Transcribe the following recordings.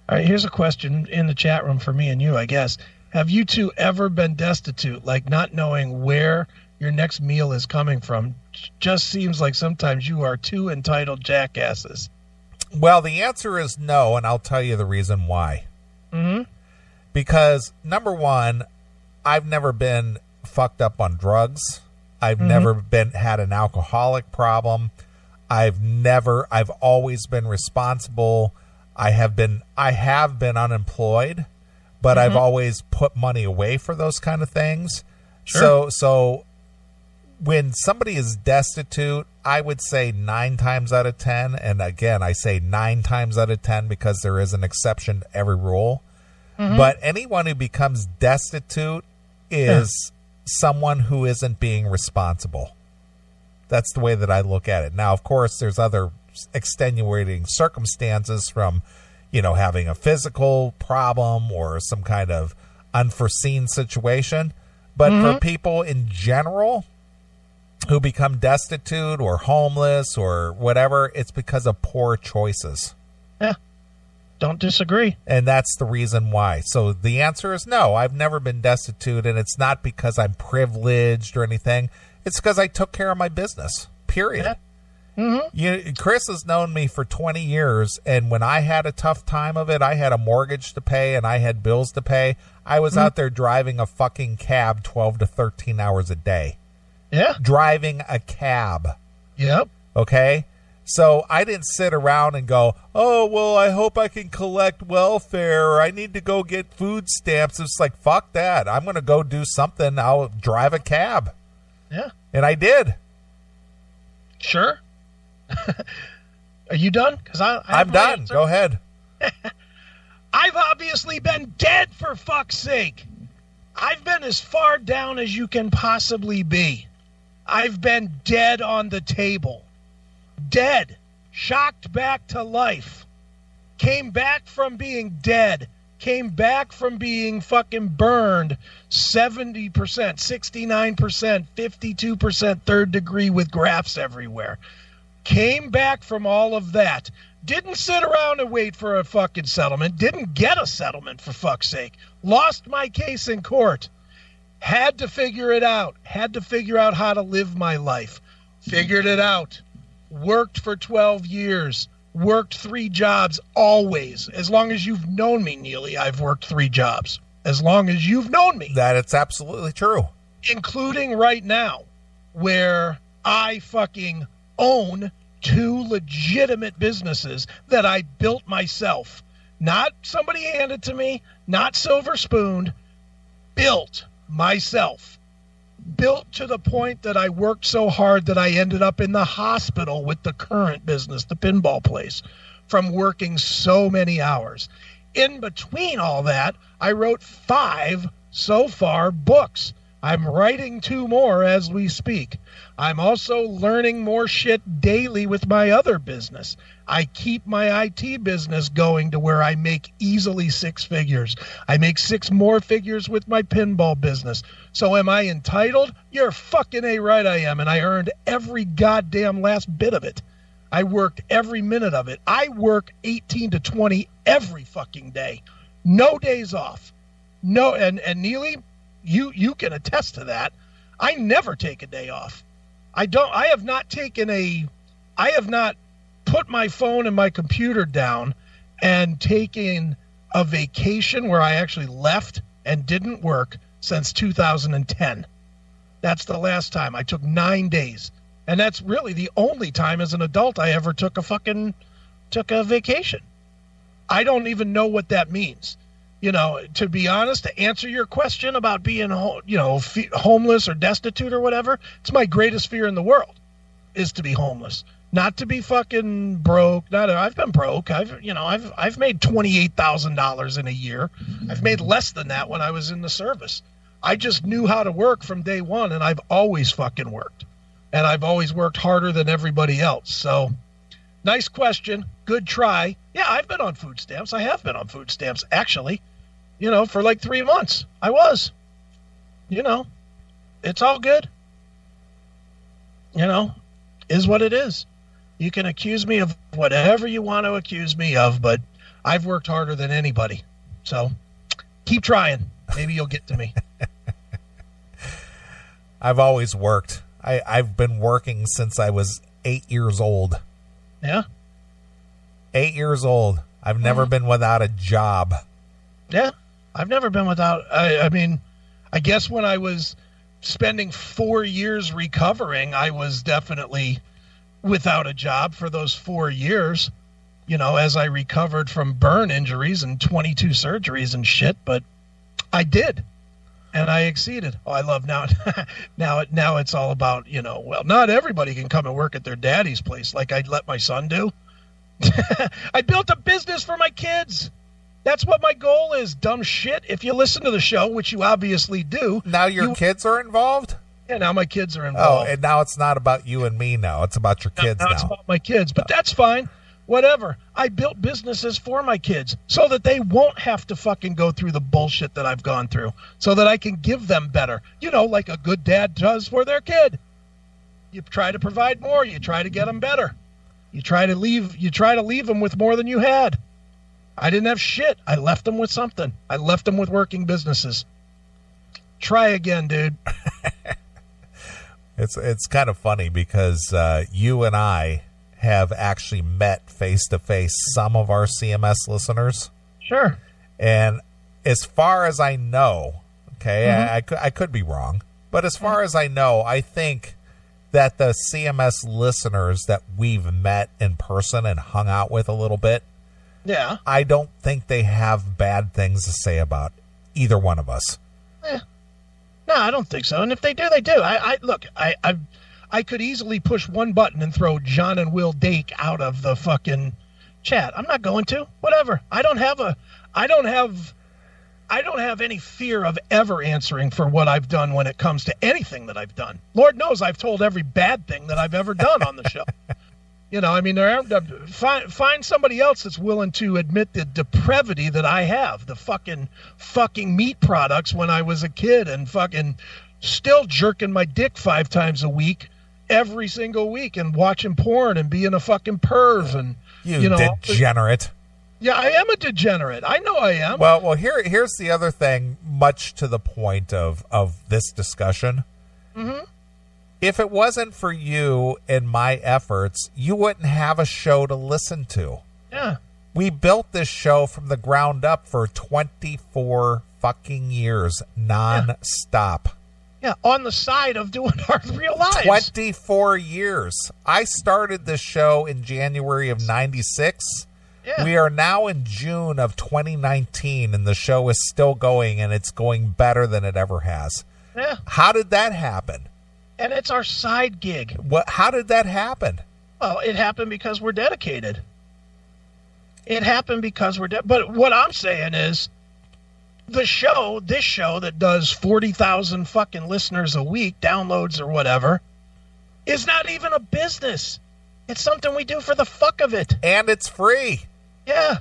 All right, here's a question in the chat room for me and you, I guess. Have you two ever been destitute, like not knowing where your next meal is coming from? Just seems like sometimes you are two entitled jackasses. Well, the answer is no, and I'll tell you the reason why. Mm-hmm. Because, number one, I've never been fucked up on drugs. I've never had an alcoholic problem. I've always been responsible. I have been unemployed, but I've always put money away for those kind of things. Sure. So when somebody is destitute, I would say 9 times out of 10, and again, I say 9 times out of 10 because there is an exception to every rule. But anyone who becomes destitute is someone who isn't being responsible. That's the way that I look at it. Now, of course, there's other extenuating circumstances from, having a physical problem or some kind of unforeseen situation. But for people in general who become destitute or homeless or whatever, it's because of poor choices. Yeah. Don't disagree. And that's the reason why. So the answer is no. I've never been destitute, and it's not because I'm privileged or anything. It's because I took care of my business, period. Yeah. Chris has known me for 20 years, and when I had a tough time of it, I had a mortgage to pay and I had bills to pay. I was out there driving a fucking cab 12 to 13 hours a day. Yeah. Driving a cab. Yep. Okay? So I didn't sit around and go, oh, well, I hope I can collect welfare, or I need to go get food stamps. It's like, fuck that. I'm going to go do something. I'll drive a cab. Yeah. And I did. Sure. Are you done? Because I'm done. Answer. Go ahead. I've obviously been dead, for fuck's sake. I've been as far down as you can possibly be. I've been dead on the table. Dead, shocked back to life, came back from being dead, came back from being fucking burned 70%, 69%, 52% third degree with grafts everywhere. Came back from all of that. Didn't sit around and wait for a fucking settlement. Didn't get a settlement, for fuck's sake. Lost my case in court. Had to figure it out. Had to figure out how to live my life. Figured it out. Worked for 12 years. Worked 3 jobs always. As long as you've known me, Neeley, I've worked 3 jobs. As long as you've known me. That it's absolutely true. Including right now, where I fucking own 2 legitimate businesses that I built myself. Not somebody handed to me, not silver spooned. Built myself. Built to the point that I worked so hard that I ended up in the hospital with the current business, the pinball place, from working so many hours. In between all that, I wrote 5 so far books. I'm writing 2 more as we speak. I'm also learning more shit daily with my other business. I keep my IT business going to where I make easily 6 figures. I make 6 more figures with my pinball business. So am I entitled? You're fucking A right I am, and I earned every goddamn last bit of it. I worked every minute of it. I work 18 to 20 every fucking day. No days off. No, and Neeley, you can attest to that. I never take a day off. I have not put my phone and my computer down and taken a vacation where I actually left and didn't work since 2010. That's the last time. I took 9 days. And that's really the only time as an adult I ever took a vacation. I don't even know what that means. To be honest, to answer your question about being, homeless or destitute or whatever, it's my greatest fear in the world is to be homeless, not to be fucking broke. I've been broke. I've made $28,000 in a year. I've made less than that when I was in the service. I just knew how to work from day one, and I've always fucking worked, and I've always worked harder than everybody else. So, nice question. Good try. Yeah, I've been on food stamps. I have been on food stamps, actually. For like 3 months. I was. It's all good. Is what it is. You can accuse me of whatever you want to accuse me of, but I've worked harder than anybody. So keep trying. Maybe you'll get to me. I've always worked. I've been working since I was 8 years old. Yeah? 8 years old. I've never been without a job. Yeah. I've never been without. I mean, I guess when I was spending 4 years recovering, I was definitely without a job for those 4 years, as I recovered from burn injuries and 22 surgeries and shit. But I did, and I exceeded. Oh, I love now. now it's all about, well, not everybody can come and work at their daddy's place like I'd let my son do. I built a business for my kids. That's what my goal is, dumb shit. If you listen to the show, which you obviously do. Now your kids are involved? Yeah, now my kids are involved. Oh, and now it's not about you and me now. It's about your kids now. It's about my kids, but that's fine. Whatever. I built businesses for my kids so that they won't have to fucking go through the bullshit that I've gone through, so that I can give them better, like a good dad does for their kid. You try to provide more. You try to get them better. You try to leave them with more than you had. I didn't have shit. I left them with something. I left them with working businesses. Try again, dude. It's kind of funny because you and I have actually met face-to-face some of our CMS listeners. Sure. And as far as I know, okay, I could be wrong, but as far as I know, I think that the CMS listeners that we've met in person and hung out with a little bit, yeah, I don't think they have bad things to say about either one of us. No, I don't think so. And if they do, they do. I could easily push one button and throw John and Will Dake out of the fucking chat. I'm not going to. Whatever. I don't have any fear of ever answering for what I've done when it comes to anything that I've done. Lord knows I've told every bad thing that I've ever done on the show. Find somebody else that's willing to admit the depravity that I have, the fucking meat products when I was a kid and fucking still jerking my dick 5 times a week, every single week, and watching porn and being a fucking perv. And you degenerate. Yeah, I am a degenerate. I know I am. Well, here's the other thing, much to the point of this discussion. Mm-hmm. If it wasn't for you and my efforts, you wouldn't have a show to listen to. Yeah. We built this show from the ground up for 24 fucking years, non-stop. Yeah, on the side of doing our real lives. 24 years. I started this show in January of 96. Yeah. We are now in June of 2019, and the show is still going, and it's going better than it ever has. Yeah. How did that happen? And it's our side gig. How did that happen? Well, it happened because we're dedicated. But what I'm saying is, this show that does 40,000 fucking listeners a week, downloads or whatever, is not even a business. It's something we do for the fuck of it. And it's free. Yeah.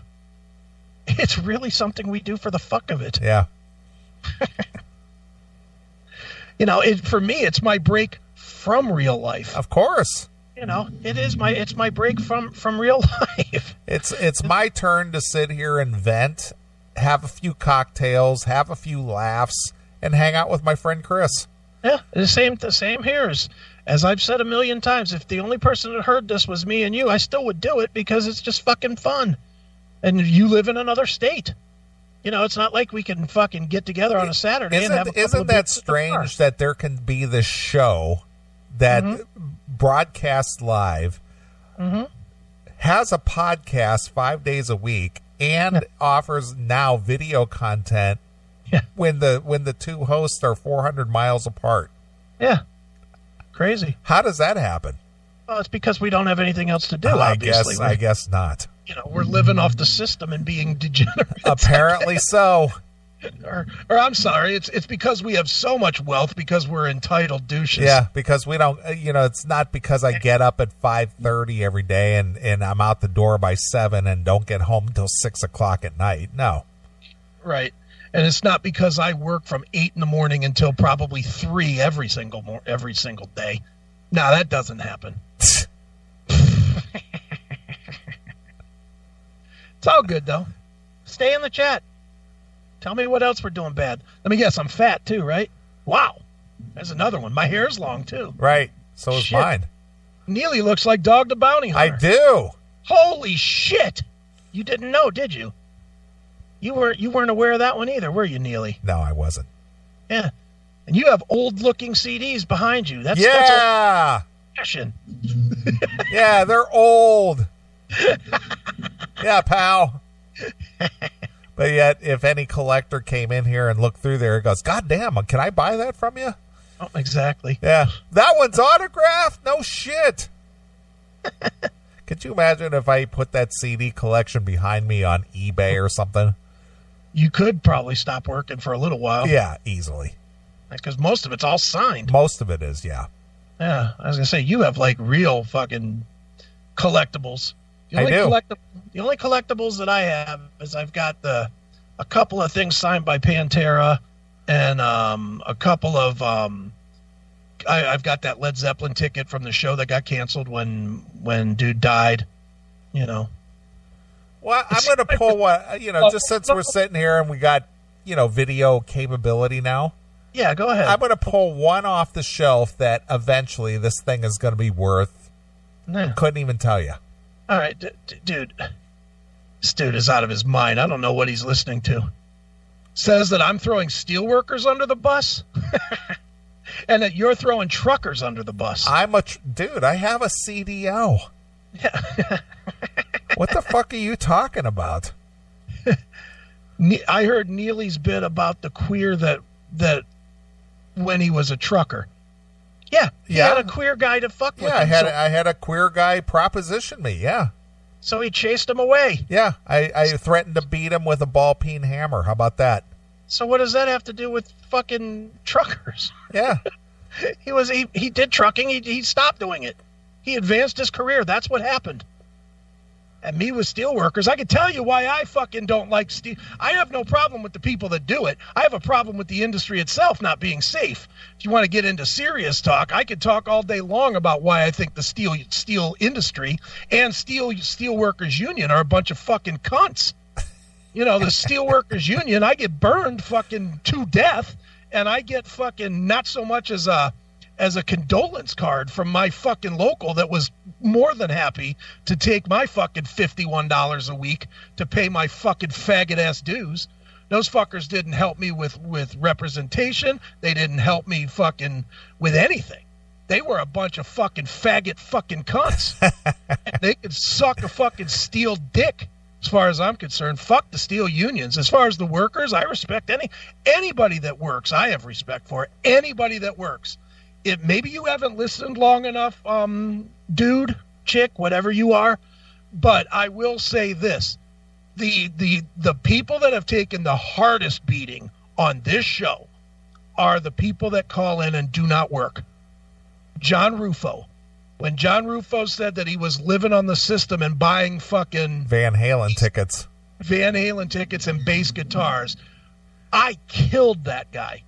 It's really something we do for the fuck of it. Yeah. For me, it's my break from real life. Of course. It's my break from real life. It's my turn to sit here and vent, have a few cocktails, have a few laughs, and hang out with my friend Chris. Yeah, the same here. As I've said a million times, if the only person that heard this was me and you, I still would do it because it's just fucking fun. And you live in another state. It's not like we can fucking get together on a Saturday and have a couple Isn't of that beers at the bar. strange that there can be this show that broadcasts live, has a podcast 5 days a week, and offers now video content when the two hosts are 400 miles apart? Yeah. Crazy. How does that happen? Well, it's because we don't have anything else to do, obviously. I guess not. We're living off the system and being degenerates. Apparently so. Or I'm sorry, it's because we have so much wealth because we're entitled douches. Yeah, because we don't, it's not because I get up at 5:30 every day and I'm out the door by 7 and don't get home until 6 o'clock at night. No. Right. And it's not because I work from 8 in the morning until probably 3 every single day. No, that doesn't happen. It's all good, though. Stay in the chat. Tell me what else we're doing bad. Let me guess, I'm fat, too, right? Wow. There's another one. My hair's long, too. Right. So is mine. Neeley looks like Dog the Bounty Hunter. I do. Holy shit. You didn't know, did you? You weren't aware of that one either, were you, Neeley? No, I wasn't. Yeah. And you have old-looking CDs behind you. That's fashion. Yeah, they're old. Yeah, pal. But yet, if any collector came in here and looked through there and goes, God damn, can I buy that from you? Oh, exactly. Yeah. That one's autographed? No shit. Could you imagine if I put that CD collection behind me on eBay or something? You could probably stop working for a little while. Yeah, easily. Because most of it's all signed. Most of it is, yeah. Yeah, I was going to say, you have like real fucking collectibles. The only collectibles that I have is I've got a couple of things signed by Pantera and a couple of I've got that Led Zeppelin ticket from the show that got canceled when dude died, you know. Well, I'm going to pull one, just since we're sitting here and we got, video capability now. Yeah, go ahead. I'm going to pull one off the shelf that eventually this thing is going to be worth. Yeah. Couldn't even tell you. All right, dude. This dude is out of his mind. I don't know what he's listening to. Says that I'm throwing steelworkers under the bus, and that you're throwing truckers under the bus. Dude, I have a CDO. Yeah. What the fuck are you talking about? I heard Neely's bit about the queer that when he was a trucker. Yeah, he had a queer guy to fuck with. Yeah, I had a queer guy proposition me, yeah. So he chased him away. Yeah, I threatened to beat him with a ball-peen hammer. How about that? So what does that have to do with fucking truckers? Yeah. He did trucking. He stopped doing it. He advanced his career. That's what happened. And me with steelworkers, I can tell you why I fucking don't like steel. I have no problem with the people that do it. I have a problem with the industry itself not being safe. If you want to get into serious talk, I could talk all day long about why I think the steel industry and steelworkers union are a bunch of fucking cunts. The steelworkers union, I get burned fucking to death, and I get fucking not so much as a condolence card from my fucking local that was more than happy to take my fucking $51 a week to pay my fucking faggot ass dues. Those fuckers didn't help me with representation. They didn't help me fucking with anything. They were a bunch of fucking faggot fucking cunts. They could suck a fucking steel dick as far as I'm concerned. Fuck the steel unions. As far as the workers, I respect anybody that works. I have respect for anybody that works. Maybe you haven't listened long enough, dude, chick, whatever you are, but I will say this. The people that have taken the hardest beating on this show are the people that call in and do not work. John Rufo. When John Rufo said that he was living on the system and buying fucking Van Halen tickets and bass guitars, I killed that guy.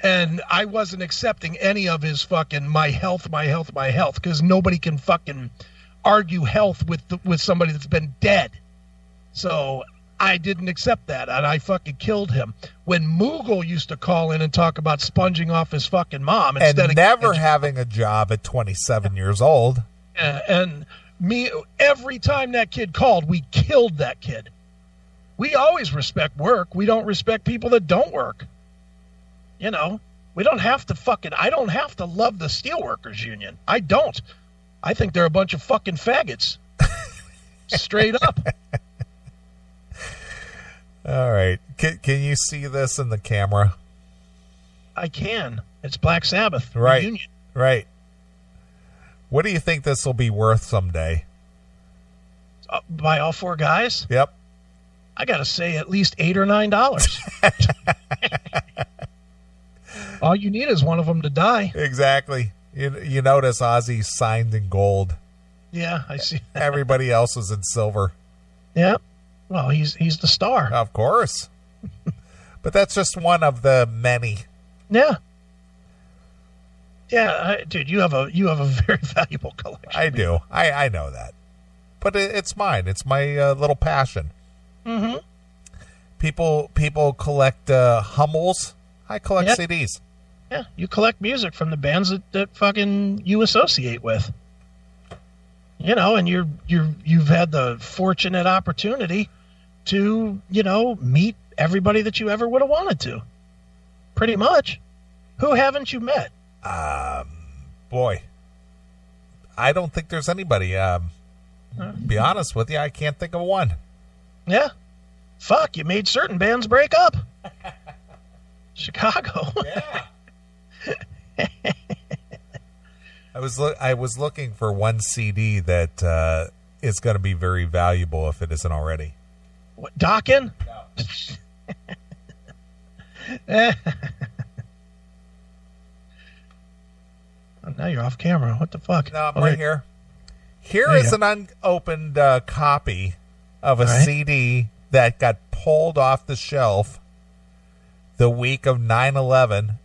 And I wasn't accepting any of his fucking my health, because nobody can fucking argue health with somebody that's been dead. So I didn't accept that, and I fucking killed him. When Moogle used to call in and talk about sponging off his fucking mom instead of having a job at 27 years old. And me, every time that kid called, we killed that kid. We always respect work. We don't respect people that don't work. We don't have to I don't have to love the steelworkers union. I don't. I think they're a bunch of fucking faggots. Straight up. All right. Can you see this in the camera? I can. It's Black Sabbath. Right. Union. Right. What do you think this will be worth someday? By all four guys? Yep. I got to say at least $8 or $9. All you need is one of them to die. Exactly. You notice Ozzy's signed in gold. Yeah, I see. Everybody else was in silver. Yeah. Well, he's the star. Of course. But that's just one of the many. Yeah. Yeah, dude, you have a very valuable collection. I do. I know that. but it's mine. It's my little passion. Mm-hmm. People collect Hummels. I collect CDs. Yeah, you collect music from the bands that fucking you associate with. You know, and you've had the fortunate opportunity to, you know, meet everybody that you ever would have wanted to. Pretty much. Who haven't you met? Boy, I don't think there's anybody. Be honest with you, I can't think of one. Yeah. Fuck, you made certain bands break up. Chicago. Yeah. I was looking for one CD that is going to be very valuable if it isn't already. What, Dokken? No. Oh, now you're off camera. What the fuck? No, I'm right here. Here is an unopened copy of a CD that got pulled off the shelf the week of 9/11,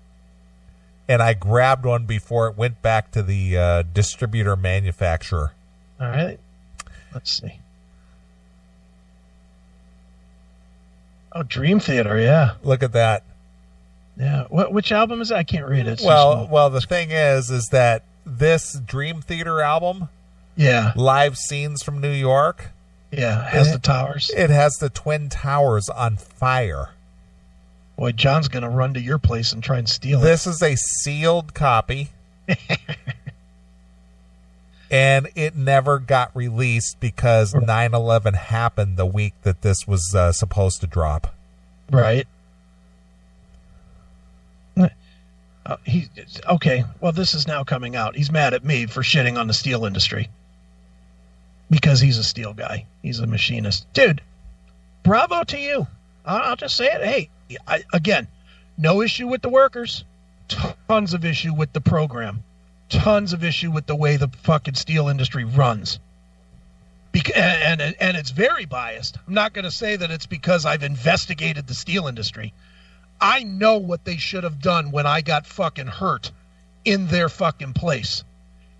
and I grabbed one before it went back to the distributor manufacturer. All right. Let's see. Oh, Dream Theater, yeah. Look at that. Yeah. Which album is that? I can't read it. It's well, the thing is that this Dream Theater album, live scenes from New York, has the towers. It has the Twin Towers on fire. Boy, John's going to run to your place and try and steal it. This is a sealed copy. And it never got released because 9/11 happened the week that this was supposed to drop. Right. Okay. Well, this is now coming out. He's mad at me for shitting on the steel industry because he's a steel guy. He's a machinist. Dude, bravo to you. I'll just say it. Hey, again, no issue with the workers. Tons of issue with the program. Tons of issue with the way the fucking steel industry runs. And it's very biased. I'm not going to say that it's because I've investigated the steel industry. I know what they should have done when I got fucking hurt in their fucking place.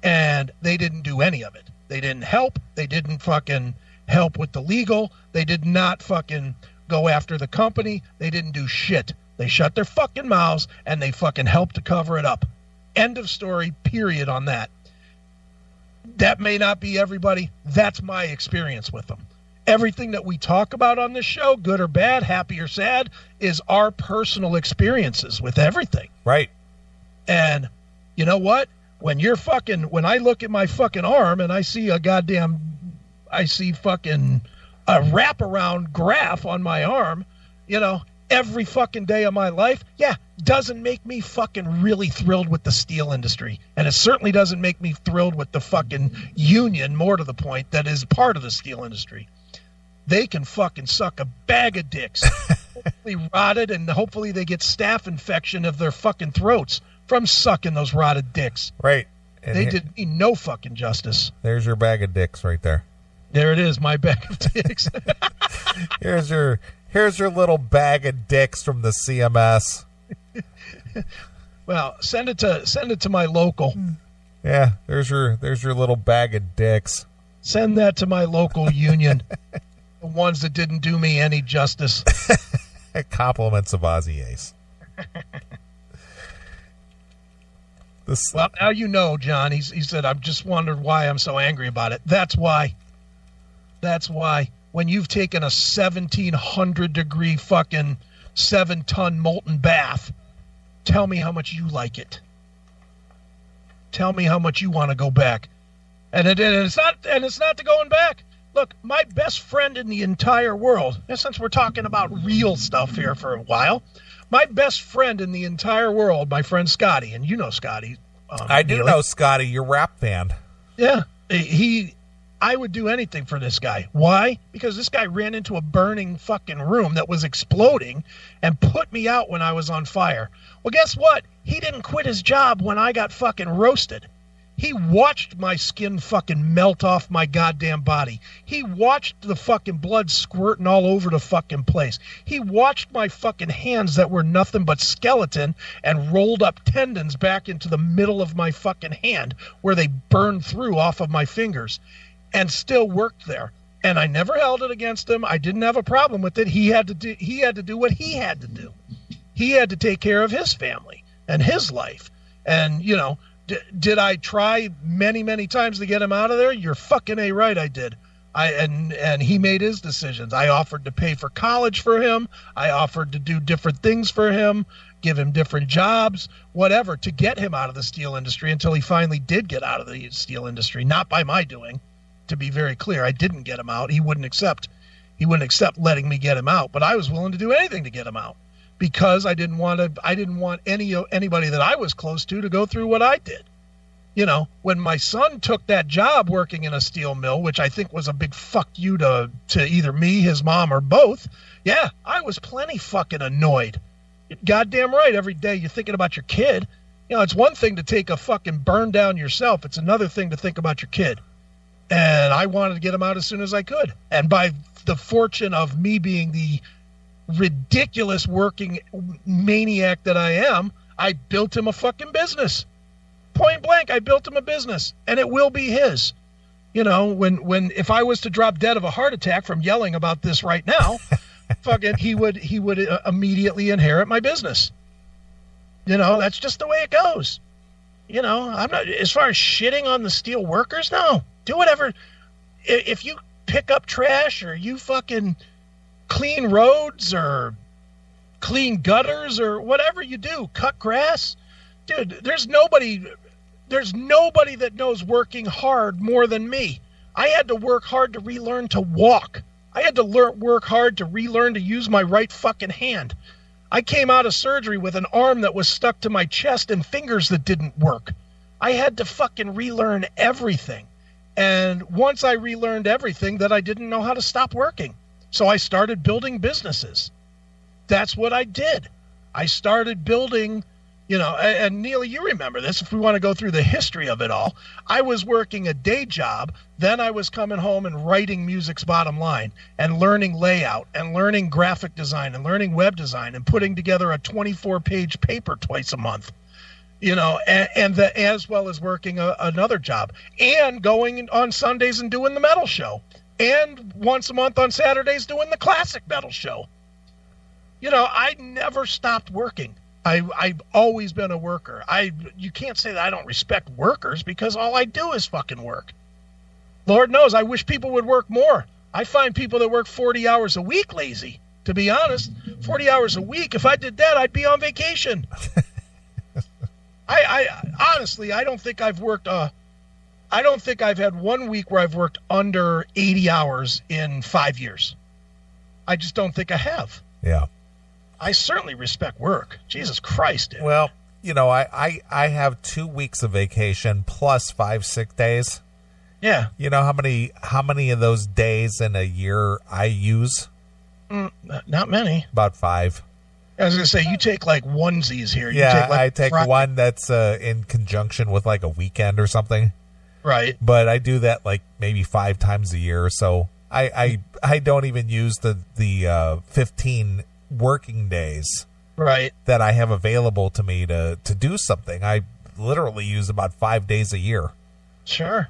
And they didn't do any of it. They didn't help. They didn't fucking help with the legal. They did not fucking go after the company. They didn't do shit. They shut their fucking mouths and they fucking helped to cover it up. End of story, period on that. That may not be everybody. That's my experience with them. Everything that we talk about on this show, good or bad, happy or sad, is our personal experiences with everything. Right. And you know what? When I look at my fucking arm and I see a fucking a wraparound graph on my arm, you know, every fucking day of my life, doesn't make me fucking really thrilled with the steel industry. And it certainly doesn't make me thrilled with the fucking union, more to the point, that is part of the steel industry. They can fucking suck a bag of dicks. Hopefully rotted, and hopefully they get staph infection of their fucking throats from sucking those rotted dicks. Right. And they did me no fucking justice. There's your bag of dicks right there. There it is, my bag of dicks. Here's your little bag of dicks from the CMS. Well, send it to my local. Yeah, there's your little bag of dicks. Send that to my local union. The ones that didn't do me any justice. Compliments of Ozzy Ace. Well, now you know, John. He said, I've just wondered why I'm so angry about it. That's why. When you've taken a 1,700 degree fucking 7-ton molten bath, tell me how much you like it. Tell me how much you want to go back. And it's not the going back. Look, my best friend in the entire world, and since we're talking about real stuff here for a while, my best friend in the entire world, my friend Scotty, and you know Scotty. I do know Scotty, your rap band. Yeah, I would do anything for this guy. Why? Because this guy ran into a burning fucking room that was exploding and put me out when I was on fire. Well, guess what? He didn't quit his job when I got fucking roasted. He watched my skin fucking melt off my goddamn body. He watched the fucking blood squirting all over the fucking place. He watched my fucking hands that were nothing but skeleton and rolled up tendons back into the middle of my fucking hand where they burned through off of my fingers. and still worked there. And I never held it against him. I didn't have a problem with it. He had to do what he had to do. He had to take care of his family and his life. And, you know, did I try many, many times to get him out of there? You're fucking A right, I did. And he made his decisions. I offered to pay for college for him. I offered to do different things for him, give him different jobs, whatever, to get him out of the steel industry until he finally did get out of the steel industry. Not by my doing, to be very clear. I didn't get him out. He wouldn't accept letting me get him out, but I was willing to do anything to get him out because I didn't want anybody that I was close to go through what I did. You know, when my son took that job working in a steel mill, which I think was a big fuck you to either me, his mom, or both, yeah, I was plenty fucking annoyed. Goddamn right, every day you're thinking about your kid. You know, it's one thing to take a fucking burn down yourself. It's another thing to think about your kid. And I wanted to get him out as soon as I could. And by the fortune of me being the ridiculous working maniac that I am, I built him a fucking business. Point blank, I built him a business, and it will be his. You know, when if I was to drop dead of a heart attack from yelling about this right now, fucking he would immediately inherit my business. You know, that's just the way it goes. You know, I'm not, as far as shitting on the steel workers, no. Do whatever. If you pick up trash or you fucking clean roads or clean gutters or whatever you do, cut grass, dude, there's nobody that knows working hard more than me. I had to work hard to relearn to walk. I had to work hard to relearn to use my right fucking hand. I came out of surgery with an arm that was stuck to my chest and fingers that didn't work. I had to fucking relearn everything. And once I relearned everything, that I didn't know how to stop working. So I started building businesses. That's what I did. I started building, you know, and Neeley, you remember this, if we want to go through the history of it all. I was working a day job, then I was coming home and writing Music's Bottom Line and learning layout and learning graphic design and learning web design and putting together a 24-page paper twice a month. You know, as well as working another job and going on Sundays and doing the metal show and once a month on Saturdays doing the classic metal show. You know, I never stopped working. I've always been a worker. You can't say that I don't respect workers because all I do is fucking work. Lord knows, I wish people would work more. I find people that work 40 hours a week lazy, to be honest. 40 hours a week, if I did that, I'd be on vacation. I honestly, I don't think I've had 1 week where I've worked under 80 hours in 5 years. I just don't think I have. Yeah. I certainly respect work. Jesus Christ, dude. Well, you know, I have 2 weeks of vacation plus 5 sick days. Yeah. You know how many of those days in a year I use? Not many. About 5. I was going to say, you take like onesies here. Yeah, I take one that's in conjunction with like a weekend or something. Right. But I do that like maybe 5 times a year. So I don't even use the 15 working days right that I have available to me to do something. I literally use about 5 days a year. Sure.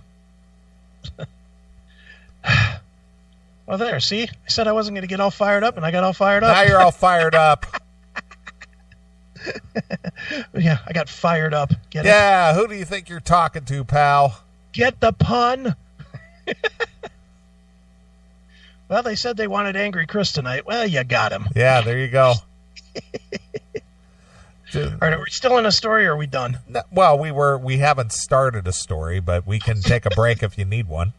Well, there, see? I said I wasn't going to get all fired up, and I got all fired up. Now you're all fired up. Yeah, I got fired up. Get it? Who do you think you're talking to, pal? Get the pun? Well, they said they wanted Angry Chris tonight. Well, you got him. Yeah, there you go. All right, are we still in a story, or are we done? Well, we haven't started a story, but we can take a break if you need one.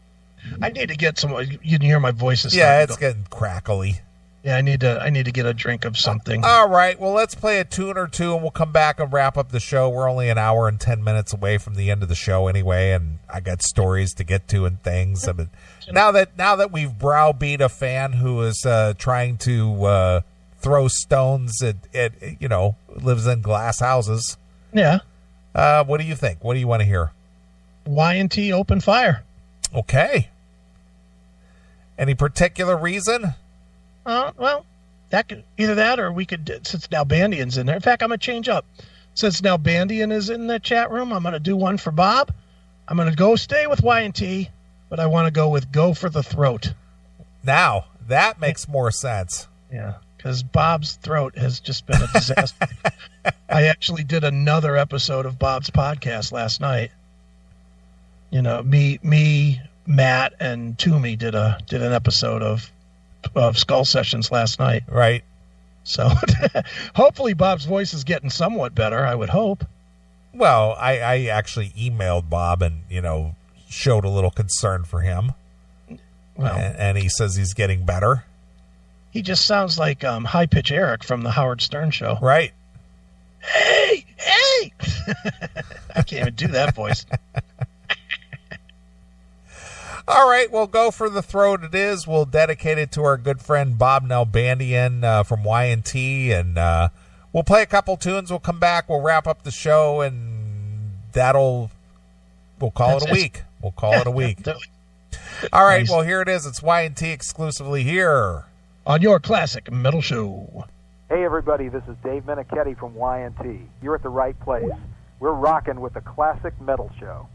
I need to get some. You can hear my voice is getting crackly. Yeah, I need to get a drink of something. All right, well, let's play a tune or two, and we'll come back and wrap up the show. We're only an hour and 10 minutes away from the end of the show anyway, and I got stories to get to and things. I mean, now that we've browbeat a fan who is trying to throw stones at lives in glass houses. Yeah. What do you think? What do you want to hear? Y&T Open Fire. Okay. Any particular reason? Well, either that or we could, since now Bandian's in there. In fact, I'm going to change up. Since now Bandian is in the chat room, I'm going to do one for Bob. I'm going to go stay with Y&T. but I want to go with Go for the Throat. Now, that makes more sense. Yeah, because Bob's throat has just been a disaster. I actually did another episode of Bob's podcast last night. You know, me, Matt, and Toomey did an episode of Skull Sessions last night. Right. So hopefully Bob's voice is getting somewhat better, I would hope. Well, I actually emailed Bob and, showed a little concern for him. Well, and he says he's getting better. He just sounds like High Pitch Eric from the Howard Stern Show. Right. Hey! I can't even do that voice. All right, we'll Go for the Throat it is. We'll dedicate it to our good friend Bob Nalbandian from Y&T, and we'll play a couple tunes. We'll come back. We'll wrap up the show, and we'll call it a week. We'll call it a week. All right, nice. Well, here it is. It's Y&T exclusively here on your classic metal show. Hey, everybody, this is Dave Menichetti from Y&T. You're at the right place. We're rocking with the classic metal show.